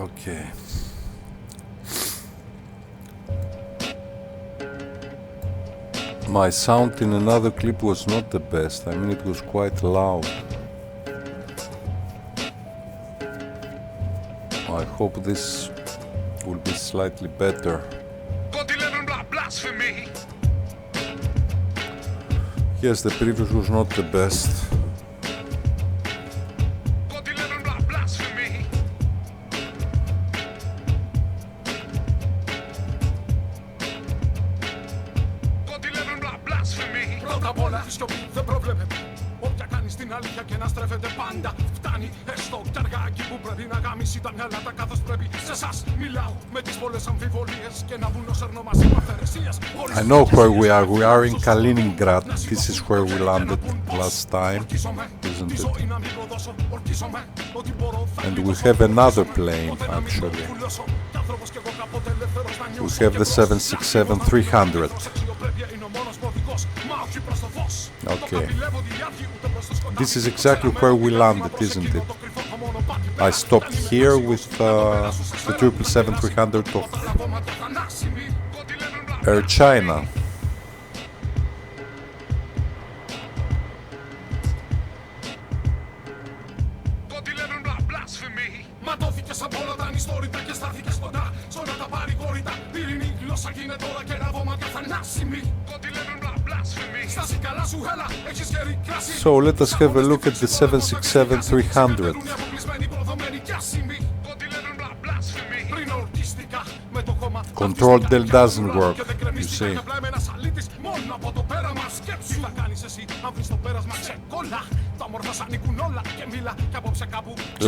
Okay. My sound in another clip was not the best. I mean, it was quite loud. I hope this will be slightly better. Yes, the previous was not the best. I know where we are. We are in Kaliningrad. This is where we landed last time, isn't it? And we have another plane, actually. We have the 767-300. Okay. This is exactly where we landed, isn't it? I stopped here with the 777-300 of Air China. So let us have a look at the 767-300. Control del doesn't work, you see.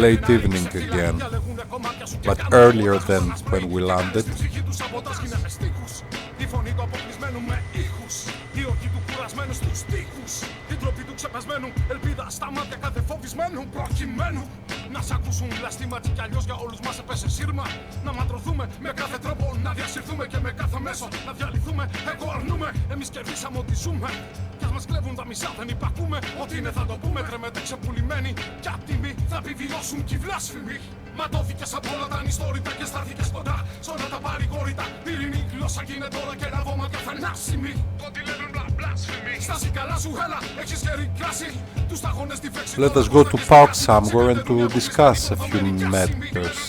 Late evening again, but earlier than when we landed. Να σ' ακούσουν βλαστήματι κι αλλιώς για όλους μας έπεσε σύρμα. Να ματρωθούμε με κάθε τρόπο, να διασυρθούμε και με κάθε μέσο. Να διαλυθούμε, εγώ αρνούμε, εμείς κερδίσαμε ό,τι ζούμε. Κι ας μας κλέβουν τα μισά δεν υπακούμε. Ό,τι είναι θα το πούμε, τρέμετε ξεπουλημένοι. Κι απ' τιμή θα επιβιώσουν κι οι βλάσφημοι. Ματώθηκες από όλα τα ανιστόρυτα και στάθηκες κοντά. Σ' όλα τα παρηγόρητα, πυρηνή γλώσσα κι είναι τώρα και ραβώμα και θανάσιμη. Ό,τι λένε βλάσφημοι. Στάση καλά σου, έλα, έχεις χέρι κράση. Τους ταγώνες τη φέξη. Let us go to park somewhere and to discuss a few matters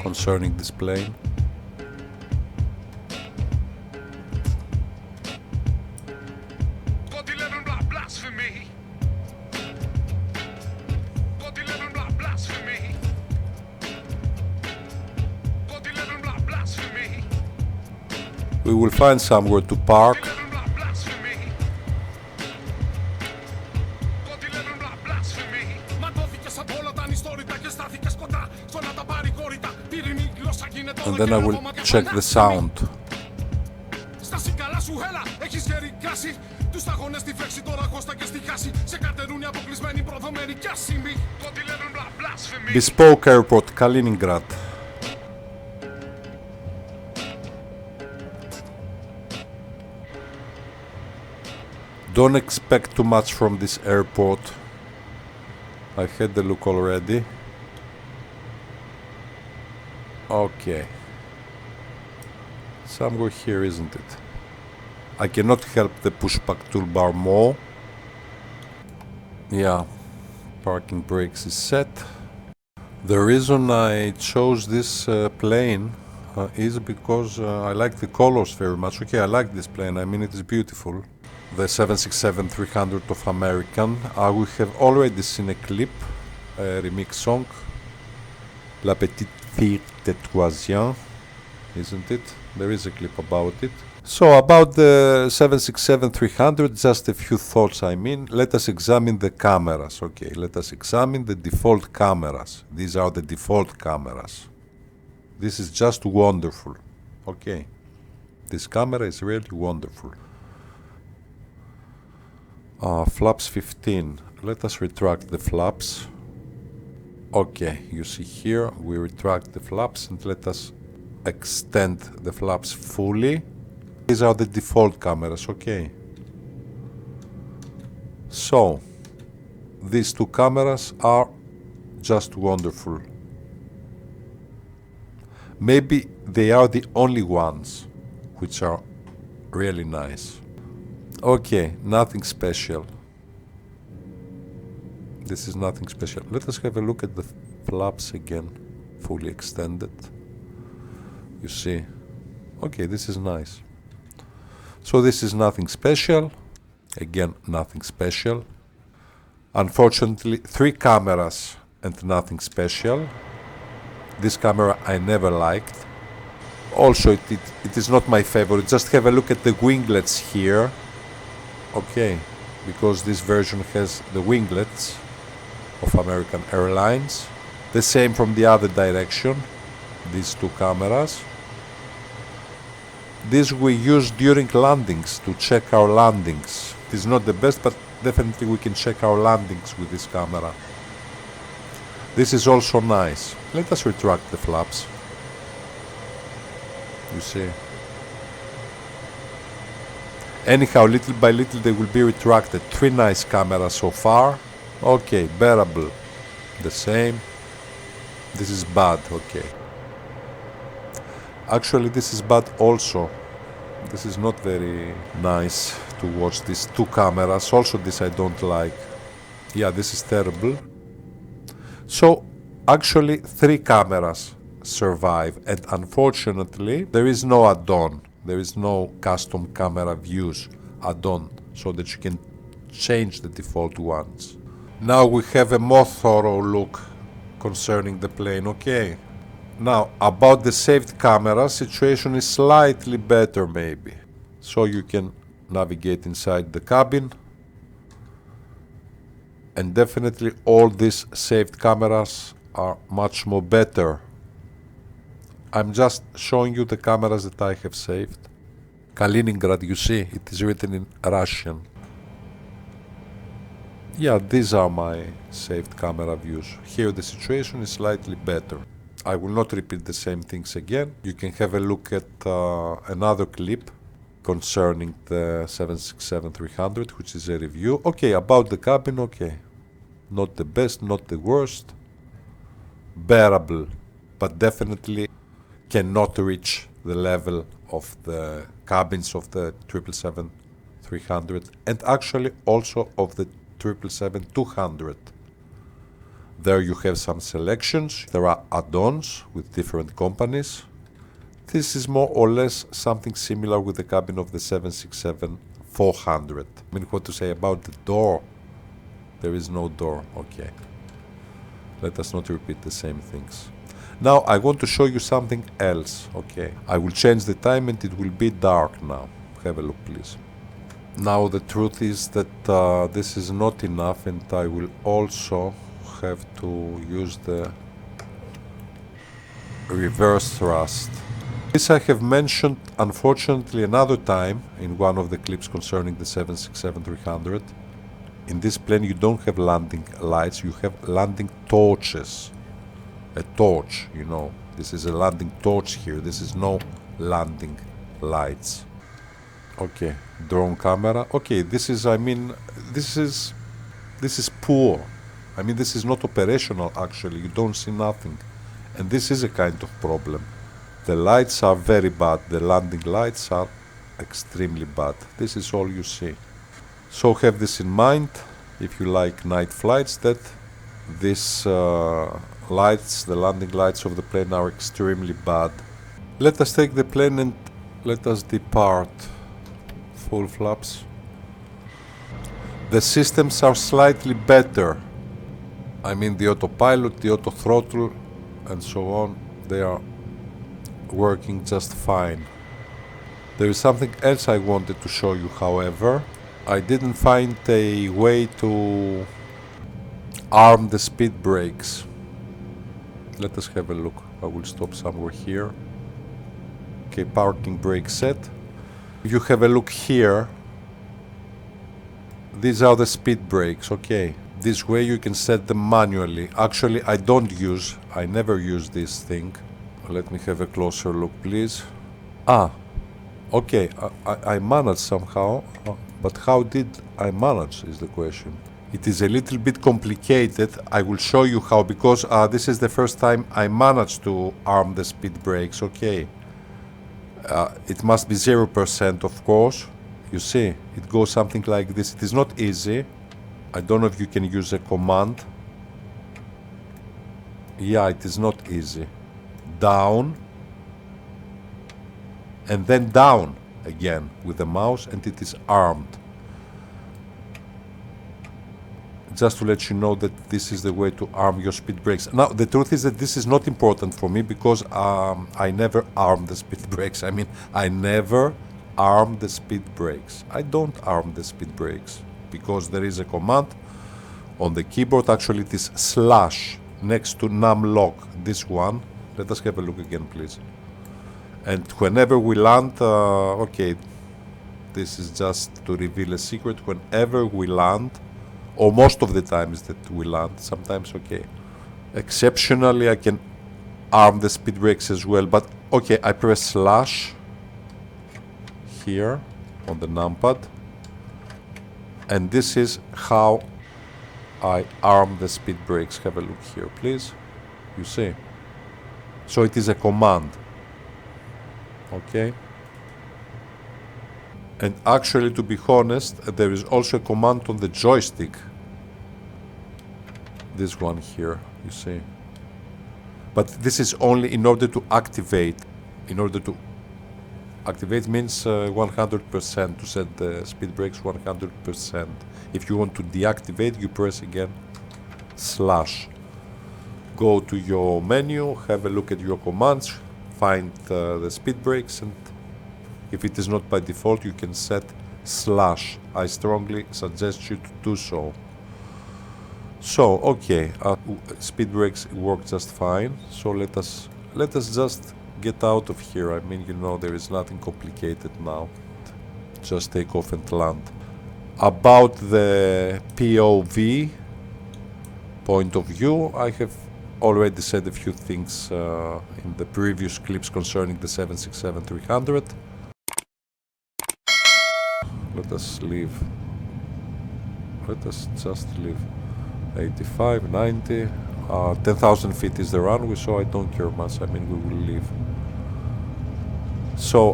concerning this plane. We will find somewhere to park. And then I will check the sound. Bespoke Airport, Kaliningrad. Don't expect too much from this airport. I had the look already. Okay. Somewhere here, isn't it? I cannot help the pushback toolbar more. Yeah, parking brakes is set. The reason I chose this plane is because I like the colors very much. Okay, I like this plane, I mean it is beautiful. The 767-300 of American. We have already seen a clip, a remix song, La Petite Fille de Troisième, isn't it? There is a clip about it. So about the 767-300, just a few thoughts. I mean, let us examine the cameras. Okay, let us examine the default cameras. These are the default cameras. This is just wonderful. Okay, this camera is really wonderful. Flaps 15. Let us retract the flaps. Okay, you see here, we retract the flaps and let us extend the flaps fully. These are the default cameras, okay. So, these two cameras are just wonderful. Maybe they are the only ones which are really nice. Okay, nothing special. This is nothing special. Let us have a look at the flaps again, fully extended. You see. Okay, this is nice. So this is nothing special. Again, nothing special. Unfortunately, 3 cameras and nothing special. This camera I never liked. Also, it is not my favorite. Just have a look at the winglets here. Okay, because this version has the winglets of American Airlines. The same from the other direction. These 2 cameras. This we use during landings to check our landings. It is not the best, but definitely we can check our landings with this camera. This is also nice. Let us retract the flaps. You see. Anyhow, little by little they will be retracted. 3 nice cameras so far. Okay, bearable. The same. This is bad, okay. Actually, this is bad also. This is not very nice to watch these 2 cameras. Also, this I don't like. Yeah, this is terrible. So, actually, 3 cameras survive, and unfortunately, there is no add-on. There is no custom camera views add-on, so that you can change the default ones. Now we have a more thorough look concerning the plane, okay? Now, about the saved camera, situation is slightly better maybe. So you can navigate inside the cabin. And definitely all these saved cameras are much more better. I'm just showing you the cameras that I have saved. Kaliningrad, you see, it is written in Russian. Yeah, these are my saved camera views. Here the situation is slightly better. I will not repeat the same things again. You can have a look at another clip concerning the 767-300, which is a review. Okay, about the cabin, okay. Not the best, not the worst. Bearable, but definitely cannot reach the level of the cabins of the 777-300 and actually also of the 777-200. There you have some selections. There are add-ons with different companies. This is more or less something similar with the cabin of the 767-400. I mean, what to say about the door? There is no door. Okay. Let us not repeat the same things. Now I want to show you something else. Okay. I will change the time and it will be dark now. Have a look, please. Now the truth is that this is not enough, and I will also have to use the reverse thrust. This I have mentioned unfortunately another time in one of the clips concerning the 767-300. In this plane you don't have landing lights, you have landing torches. A torch, you know. This is a landing torch here. This is no landing lights. Okay, drone camera. Okay, this is, I mean, this is poor. I mean, this is not operational actually. You don't see nothing. And this is a kind of problem. The lights are very bad. The landing lights are extremely bad. This is all you see. So have this in mind if you like night flights, that these lights, the landing lights of the plane, are extremely bad. Let us take the plane and let us depart. Full flaps. The systems are slightly better. I mean, the autopilot, the auto throttle, and so on, they are working just fine. There is something else I wanted to show you, however. I didn't find a way to arm the speed brakes. Let us have a look. I will stop somewhere here. Okay, parking brake set. If you have a look here, these are the speed brakes, okay. This way you can set them manually. Actually, I never use this thing. Let me have a closer look, please. Okay, I managed somehow, but how did I manage is the question. It is a little bit complicated. I will show you how, because this is the first time I managed to arm the speed brakes. Okay, it must be 0%, of course. You see, it goes something like this. It is not easy. I don't know if you can use a command. Yeah, it is not easy. Down, and then down again with the mouse, and it is armed. Just to let you know that this is the way to arm your speed brakes. Now, the truth is that this is not important for me, because I never arm the speed brakes. I mean, I never arm the speed brakes. I don't arm the speed brakes, because there is a command on the keyboard. Actually, it is slash next to num lock, this one. Let us have a look again, please. And whenever we land, okay, this is just to reveal a secret. Whenever we land, or most of the times that we land, sometimes, okay, exceptionally I can arm the speed brakes as well. But okay, I press slash here on the numpad, and this is how I arm the speed brakes. Have a look here, please. You see, so it is a command. Okay, and actually, to be honest, there is also a command on the joystick. This one here, you see. But this is only in order to activate. In order to activate means 100%, to set the speed brakes 100%. If you want to deactivate, you press again slash. Go to your menu, have a look at your commands, find the speed brakes, and if it is not by default, you can set slash. I strongly suggest you to do so. So, okay, speed brakes work just fine. So let us just get out of here. I mean, you know, there is nothing complicated now. Just take off and land. About the POV, point of view, I have already said a few things in the previous clips concerning the 767-300. Let us leave. Let us just leave. 85, 90, 10,000 feet is the runway, so I don't care much. I mean, we will leave. So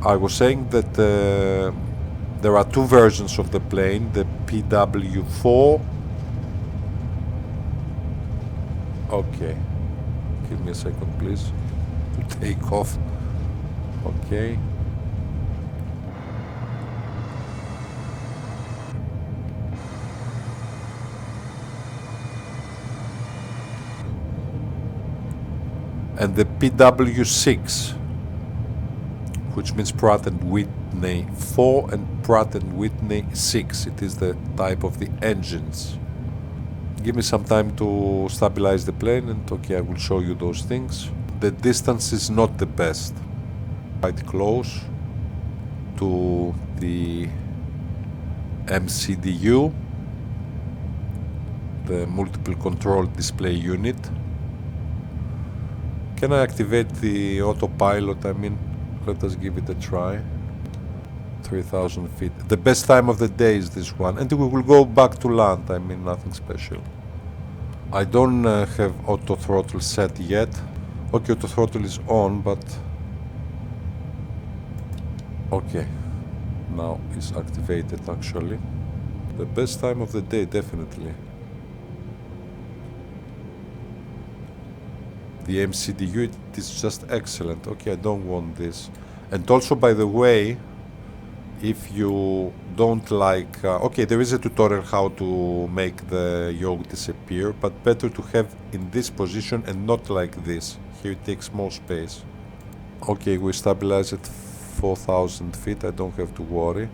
I was saying that there are two versions of the plane, the PW4. Okay, give me a second, please, to take off. Okay. And the PW6, which means Pratt & Whitney 4 and Pratt & Whitney 6. It is the type of the engines. Give me some time to stabilize the plane, and okay, I will show you those things. The distance is not the best. Quite close to the MCDU, the multiple control display unit. Can I activate the autopilot? I mean, let us give it a try. 3,000 feet. The best time of the day is this one. And we will go back to land. I mean, nothing special. I don't have auto throttle set yet. Okay, auto throttle is on, but... Okay. Now it's activated, actually. The best time of the day, definitely. The MCDU, it is just excellent. Okay, I don't want this. And also, by the way, if you don't like... okay, there is a tutorial how to make the yoke disappear, but better to have in this position and not like this. Here it takes more space. Okay, we stabilize at 4,000 feet. I don't have to worry.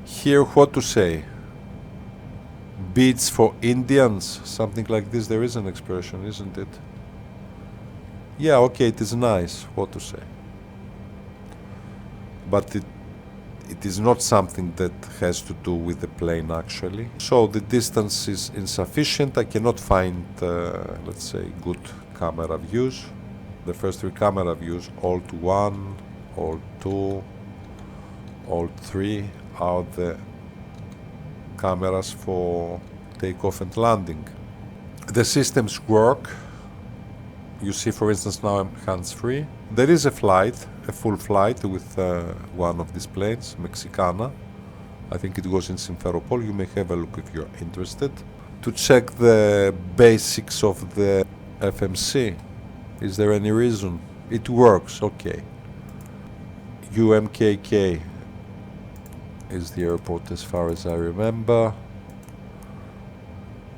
Here, what to say? Beads for Indians, something like this. There is an expression, isn't it? Yeah, okay, it is nice, what to say. But it is not something that has to do with the plane, actually. So the distance is insufficient. I cannot find, let's say, good camera views. The first three camera views, all to 1, all 2, All three are the cameras for takeoff and landing. The systems work. You see, for instance, now I'm hands-free. There is a flight, a full flight with one of these planes, Mexicana. I think it goes in Simferopol. You may have a look if you're interested. To check the basics of the FMC. Is there any reason? It works, okay. UMKK is the airport as far as I remember.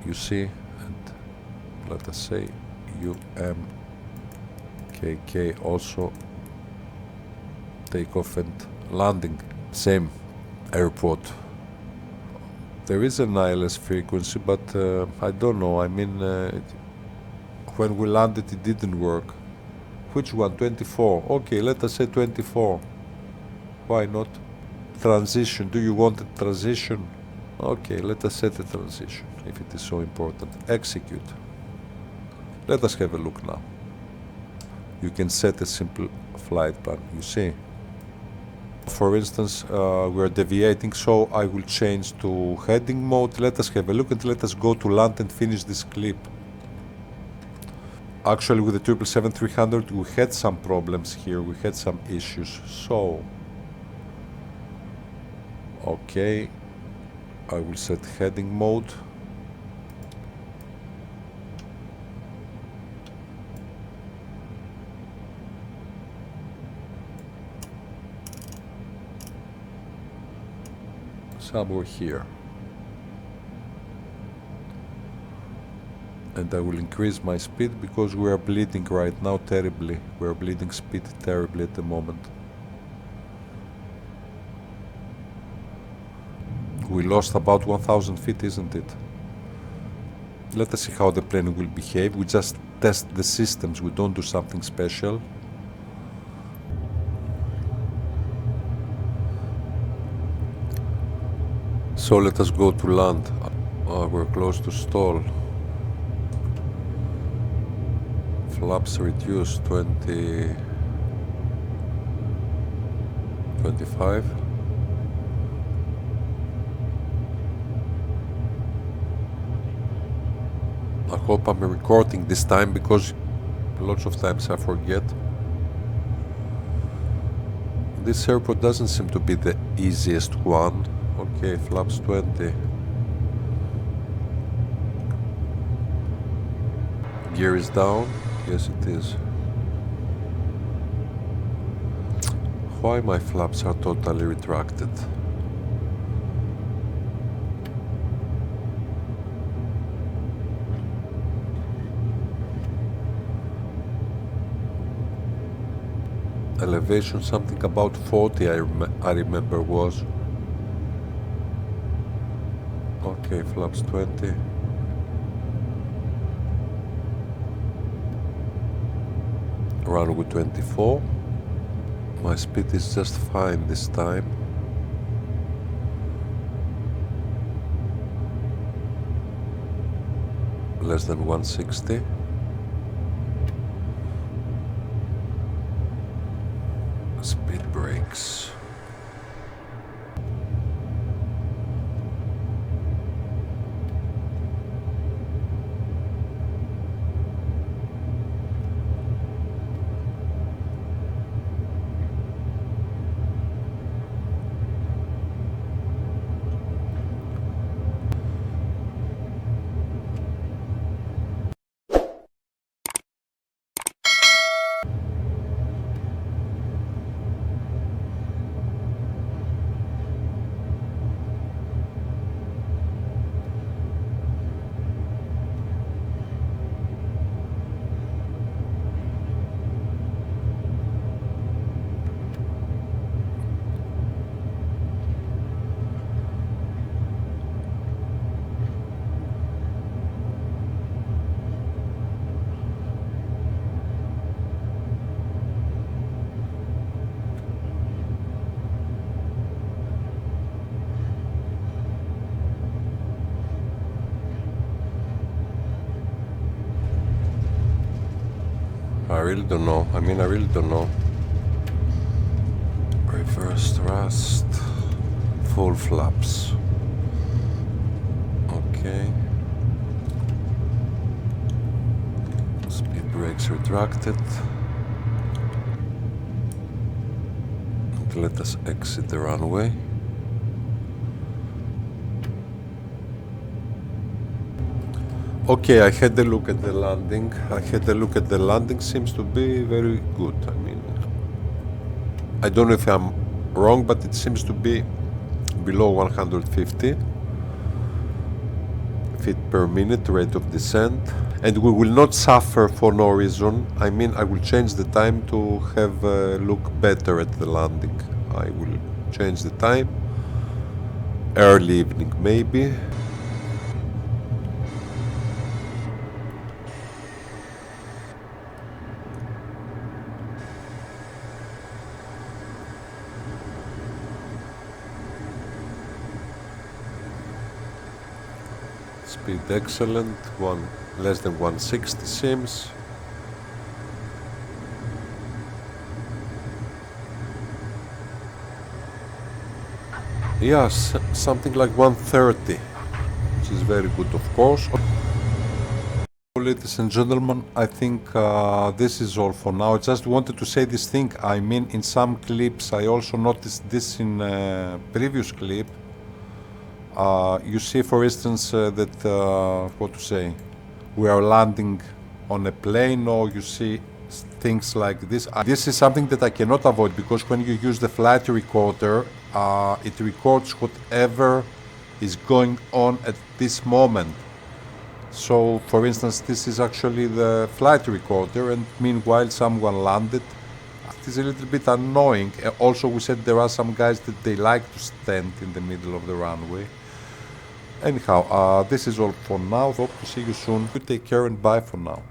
You see, and let us say UMKK also takeoff and landing, same airport. There is an ILS frequency, but I don't know. I mean, when we landed, it didn't work. Which one? 24. Okay, let us say 24. Why not? Transition. Do you want a transition? Okay, let us set a transition if it is so important. Execute. Let us have a look now. You can set a simple flight plan, you see. For instance, we're deviating, so I will change to heading mode. Let us have a look and let us go to land and finish this clip. Actually, with the 777-300, we had some problems here. We had some issues. So, okay, I will set heading mode. Somewhere here. And I will increase my speed because we are bleeding right now terribly. We are bleeding speed terribly at the moment. We lost about 1000 feet, isn't it? Let us see how the plane will behave. We just test the systems, we don't do something special. So let us go to land. We're close to stall. Flaps reduced 20, 25. I hope I'm recording this time because lots of times I forget. This airport doesn't seem to be the easiest one. Okay, flaps 20. Gear is down. Yes, it is. Why my flaps are totally retracted? Elevation something about 40 I remember was. Okay, flaps 20. Runway 24. My speed is just fine this time. Less than 160. Speed brakes. I really don't know. I really don't know. Reverse thrust. full flaps. Okay. Speed brakes retracted. And let us exit the runway. Okay, I had a look at the landing. Seems to be very good. I mean, I don't know if I'm wrong, but it seems to be below 150 feet per minute rate of descent, and we will not suffer for no reason. I mean, I will change the time to have a look better at the landing. I will change the time, early evening maybe. Speed excellent, less than 160 seems. Yes, something like 130, which is very good, of course. Ladies and gentlemen, I think this is all for now. I just wanted to say this thing. I mean, in some clips, I also noticed this in a previous clip. You see, for instance, that, what to say, we are landing on a plane, or you see things like this. This is something that I cannot avoid, because when you use the flight recorder, it records whatever is going on at this moment. So, for instance, this is actually the flight recorder, and meanwhile someone landed. It is a little bit annoying. Also, we said there are some guys that they like to stand in the middle of the runway. Anyhow, this is all for now. Hope to see you soon. You take care and bye for now.